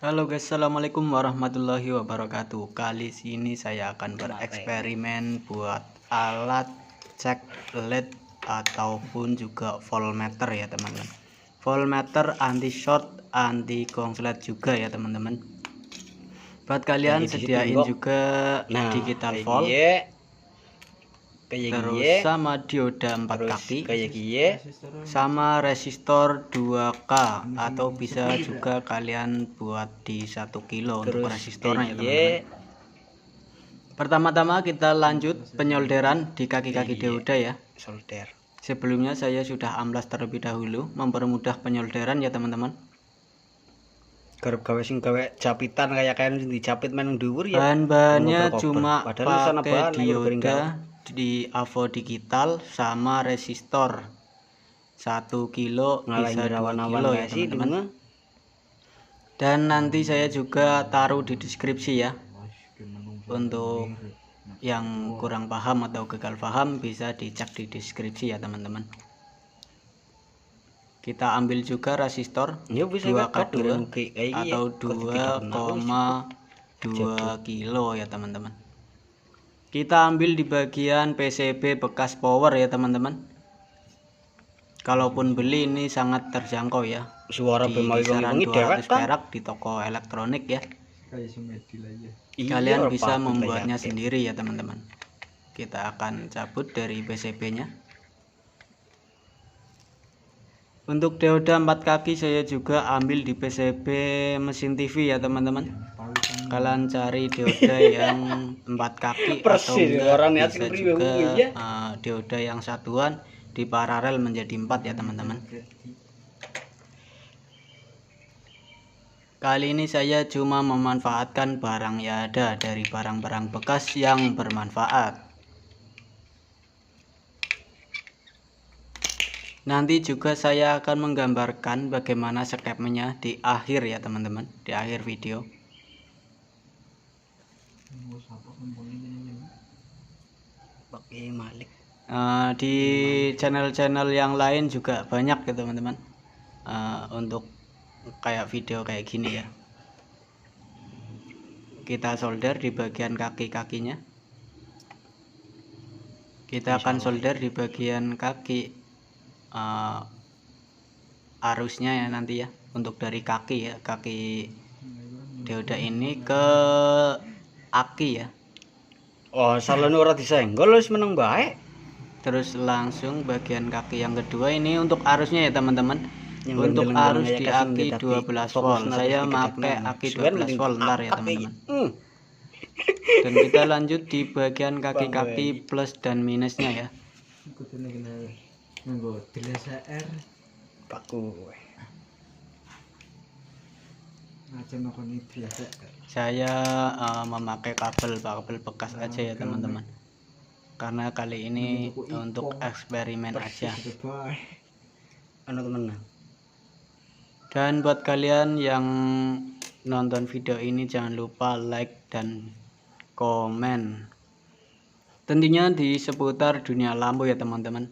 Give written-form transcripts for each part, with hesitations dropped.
Halo guys, assalamualaikum warahmatullahi wabarakatuh. Kali ini saya akan bereksperimen buat alat cek LED ataupun juga voltmeter ya teman-teman. Voltmeter anti short, anti konslet juga ya teman-teman. Buat kalian sediain juga digital volt, terus sama dioda 4 kaki, sama resistor 2K, atau bisa juga kalian buat di 1 kilo untuk resistornya ya teman-teman. Pertama-tama kita lanjut penyolderan di kaki-kaki dioda ya. Sebelumnya saya sudah amplas terlebih dahulu mempermudah penyolderan ya teman-teman. Gawe sing gawe japitan kayak dicapit meneng dhuwur ya. Bahan-bahannya cuma pakai dioda di AVO digital sama resistor 1 kilo bisa 2 kilo ya teman-teman. Dan nanti saya juga taruh di deskripsi ya, untuk yang kurang paham atau gagal paham bisa dicek di deskripsi ya teman-teman. Kita ambil juga resistor 2K2 atau 2,2 kilo ya teman-teman. Kita ambil di bagian PCB bekas power ya teman-teman. Kalaupun beli ini sangat terjangkau ya, Suara di kisaran 200 perak di toko elektronik ya. Kalian bisa membuatnya sendiri ya teman-teman. Kita akan cabut dari PCB nya. Untuk dioda 4 kaki saya juga ambil di PCB mesin TV ya teman-teman. Kalian cari dioda yang 4 kaki atau enggak bisa juga dioda yang satuan di paralel menjadi 4 ya teman-teman. Kali ini saya cuma memanfaatkan barang yang ada dari barang-barang bekas yang bermanfaat. Nanti juga saya akan menggambarkan bagaimana skemanya di akhir ya teman-teman, di akhir video. Di channel-channel yang lain juga banyak ya teman-teman, untuk kayak video kayak gini ya. Kita solder di bagian kaki-kakinya. Kita akan solder di bagian kaki arusnya ya nanti ya, untuk dari kaki ya, kaki dioda ini ke aki ya. Oh, salahnya ora disenggol wis meneng bae. Terus langsung bagian kaki yang kedua ini untuk arusnya ya teman-teman. Untuk arus di aki 12 volt. Saya pakai aki 12 volt ntar ya teman-teman. Dan kita lanjut di bagian kaki-kaki plus dan minusnya ya. Saya memakai kabel bekas aja ya teman-teman, karena kali ini untuk eksperimen aja. Dan buat kalian yang nonton video ini jangan lupa like dan komen, tentunya di seputar dunia lampu ya teman-teman.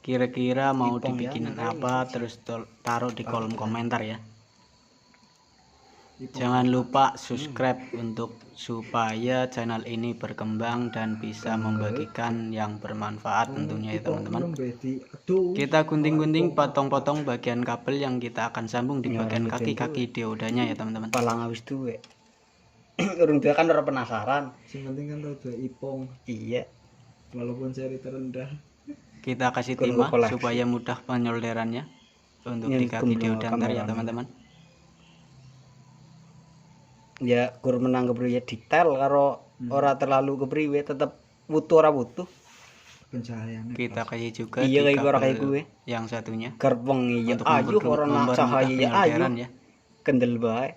Kira-kira mau dibikinin apa, terus taruh di kolom komentar ya. Jangan lupa subscribe untuk supaya channel ini berkembang dan bisa membagikan yang bermanfaat tentunya ya teman-teman. Kita gunting-gunting potong-potong bagian kabel yang kita akan sambung di bagian kaki-kaki diodanya ya teman-teman. Palang awis duwe. Urung dia kan ora penasaran. Sing penting kan rada ipong. Iya. Walaupun seri terendah. Kita kasih timah supaya mudah penyolderannya untuk di kaki dioda ntar ya teman-teman. Ya kur menang kepriwe detail karo ora terlalu kepriwe, tetep wutuh ora wutuh Pencahayaannya kita kasih juga iya di kayak kayak kabel yang satunya garpeng iya untuk ayo ora nak cahaya ya ayo ya. kendel bae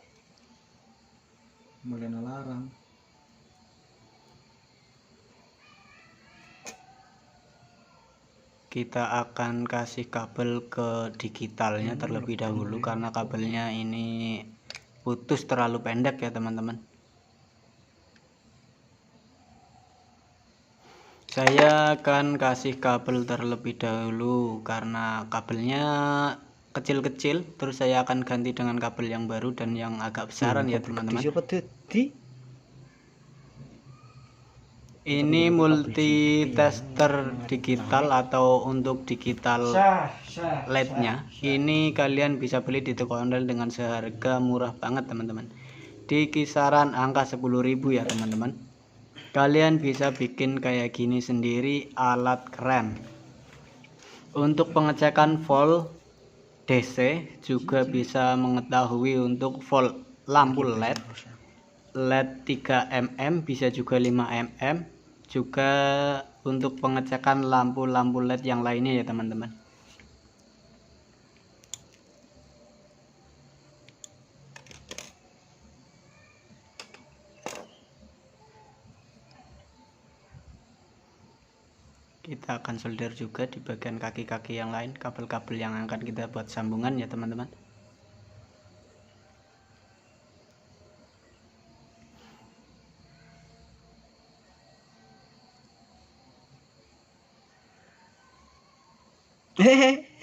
makanya larang. Kita akan kasih kabel ke digitalnya terlebih dahulu karena kabelnya ini putus terlalu pendek ya teman-teman. Saya akan kasih kabel terlebih dahulu karena kabelnya kecil-kecil, terus saya akan ganti dengan kabel yang baru dan yang agak besaran ya teman-teman. Ini multitester digital atau untuk digital LED-nya. Ini kalian bisa beli di toko online dengan seharga murah banget teman-teman. Di kisaran angka 10.000 ya teman-teman. Kalian bisa bikin kayak gini sendiri, alat keren. Untuk pengecekan volt DC juga bisa mengetahui untuk volt lampu LED 3 mm, bisa juga 5 mm, juga untuk pengecekan lampu-lampu LED yang lainnya ya teman-teman. Kita akan solder juga di bagian kaki-kaki yang lain, kabel-kabel yang akan kita buat sambungan ya teman-teman.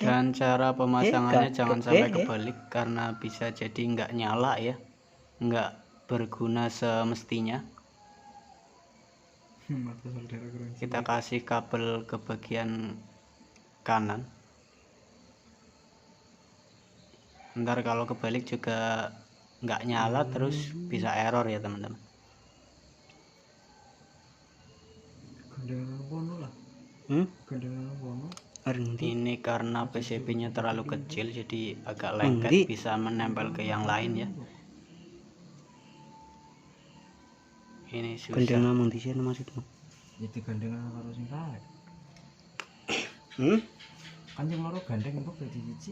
Dan cara pemasangannya jangan sampai kebalik karena bisa jadi nggak nyala ya, nggak berguna semestinya. Kita kasih kabel ke bagian kanan, ntar kalau kebalik juga nggak nyala, terus bisa error ya teman-teman. Ini karena PCB nya terlalu kecil jadi agak lengket, bisa menempel ke yang lain ya. Ini susah.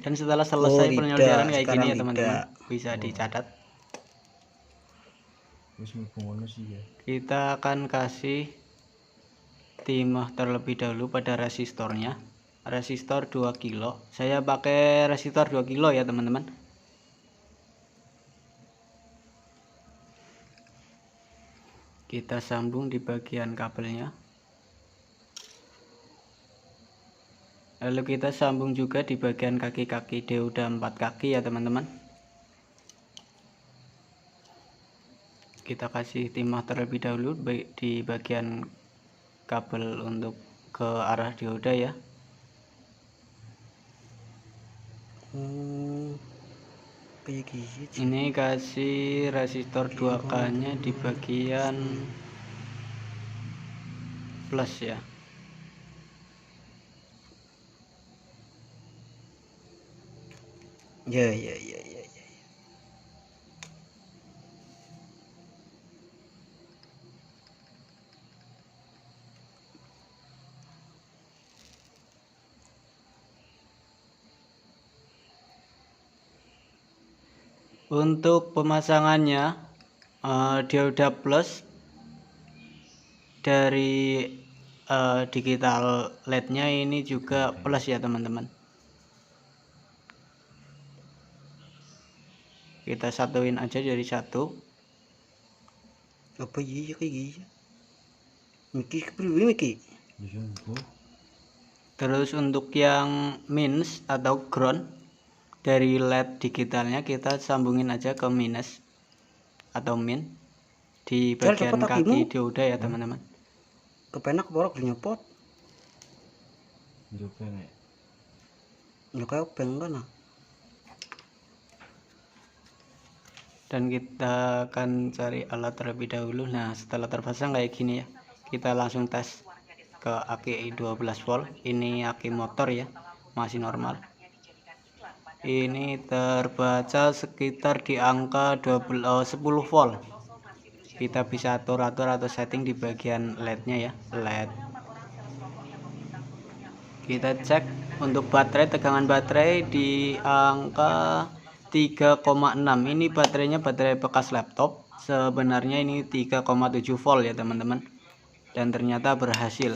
Dan setelah selesai penyolderan kayak gini ya teman-teman, bisa dicatat. Kita akan kasih timah terlebih dahulu pada resistornya. Resistor 2 kilo. Saya pakai resistor 2 kilo ya teman-teman. Kita sambung di bagian kabelnya. Lalu kita sambung juga di bagian kaki-kaki dioda 4 kaki ya teman-teman. Kita kasih timah terlebih dahulu di bagian kabel untuk ke arah dioda ya. Ini kasih resistor 2K nya di bagian plus ya. Ya. Untuk pemasangannya dioda plus dari digital LED-nya ini juga plus ya teman-teman. Kita satuin aja jadi satu. Apa iya kayak gini? Miki kepriwe Miki? Terus untuk yang minus atau ground dari LED digitalnya kita sambungin aja ke minus atau min di bagian kaki dioda ya teman-teman. Kepenak borok nyopot. Nyokap pengen. Dan kita akan cari alat terlebih dahulu. Nah, setelah terpasang kayak gini ya, kita langsung tes ke aki 12 volt. Ini aki motor ya, masih normal. Ini terbaca sekitar di angka 10 volt. Kita bisa atur atau setting di bagian LED-nya ya, LED. Kita cek untuk baterai, tegangan baterai di angka 3,6. Ini baterainya baterai bekas laptop. Sebenarnya ini 3,7 volt ya teman-teman. Dan ternyata berhasil.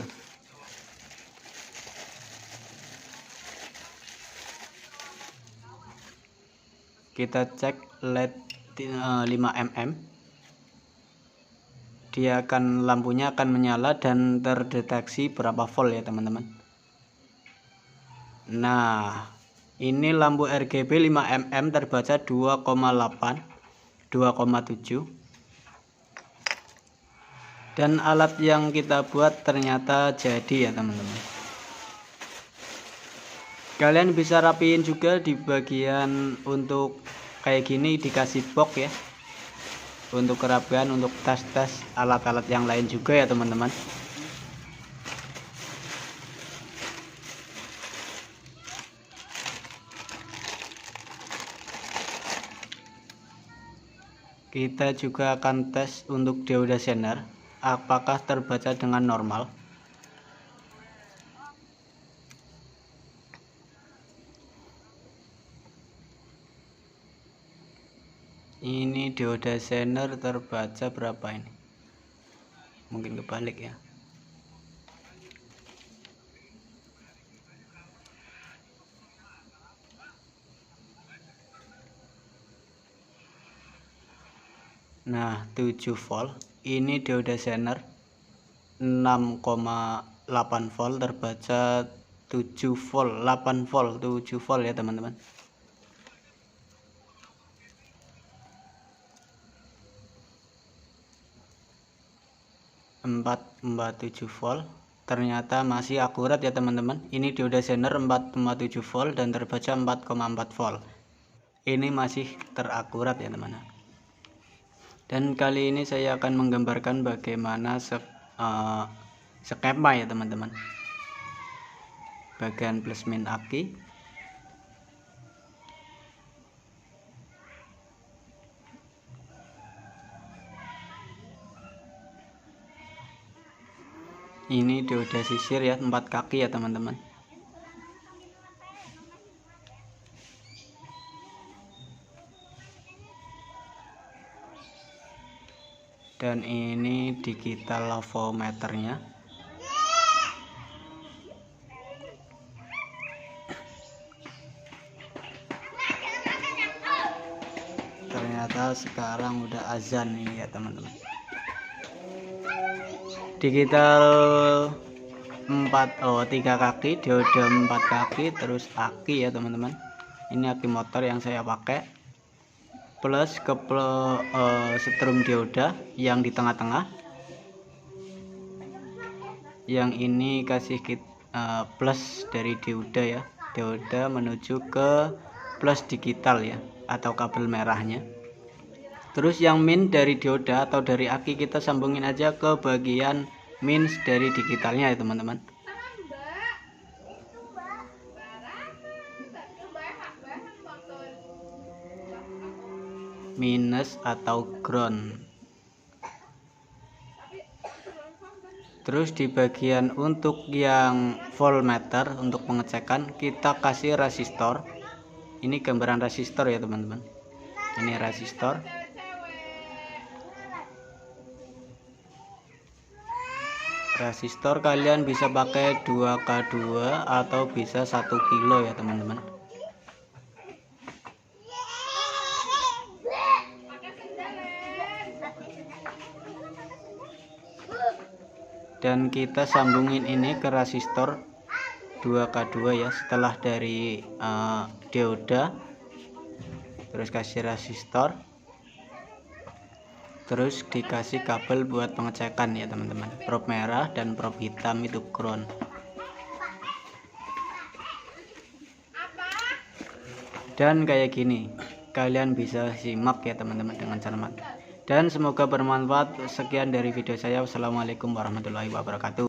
Kita cek LED 5 mm. Dia akan, lampunya akan menyala dan terdeteksi berapa volt ya teman-teman. Nah, Ini lampu RGB 5 mm terbaca 2,8 2,7. Dan alat yang kita buat ternyata jadi ya teman-teman. Kalian bisa rapiin juga di bagian untuk kayak gini, dikasih box ya, untuk kerapian, untuk tes alat-alat yang lain juga ya teman-teman. Kita juga akan tes untuk dioda zener, apakah terbaca dengan normal. Ini dioda zener terbaca berapa ini? Mungkin kebalik ya. Nah, 7 volt. Ini dioda zener 6,8 volt terbaca 7 volt, 8 volt, 7 volt ya teman-teman. 4,7 volt. Ternyata masih akurat ya teman-teman. Ini dioda zener 4,7 volt dan terbaca 4,4 volt. Ini masih terakurat ya teman-teman. Dan kali ini saya akan menggambarkan bagaimana skema ya teman-teman, bagian plus min aki, ini dioda sisir ya, 4 kaki ya teman-teman. Dan ini digital lavometernya. Ternyata sekarang udah azan ini ya teman-teman. Digital 3 kaki, dioda 4 kaki, terus aki ya teman-teman. Ini aki motor yang saya pakai, plus ke setrum dioda yang di tengah-tengah. Yang ini kasih plus dari dioda ya, dioda menuju ke plus digital ya, atau kabel merahnya. Terus yang min dari dioda atau dari aki kita sambungin aja ke bagian min dari digitalnya ya teman-teman. Minus atau ground. Terus di bagian untuk yang voltmeter untuk pengecekan kita kasih resistor. Ini gambaran resistor ya teman-teman. Ini resistor. Resistor kalian bisa pakai 2K2 atau bisa 1 kilo ya teman-teman. Dan kita sambungin ini ke resistor 2K2 ya, setelah dari dioda, terus kasih resistor, terus dikasih kabel buat pengecekan ya teman-teman, prob merah dan prob hitam itu ground. Dan kayak gini kalian bisa simak ya teman-teman dengan cermat. Dan semoga bermanfaat. Sekian dari video saya. Wassalamualaikum warahmatullahi wabarakatuh.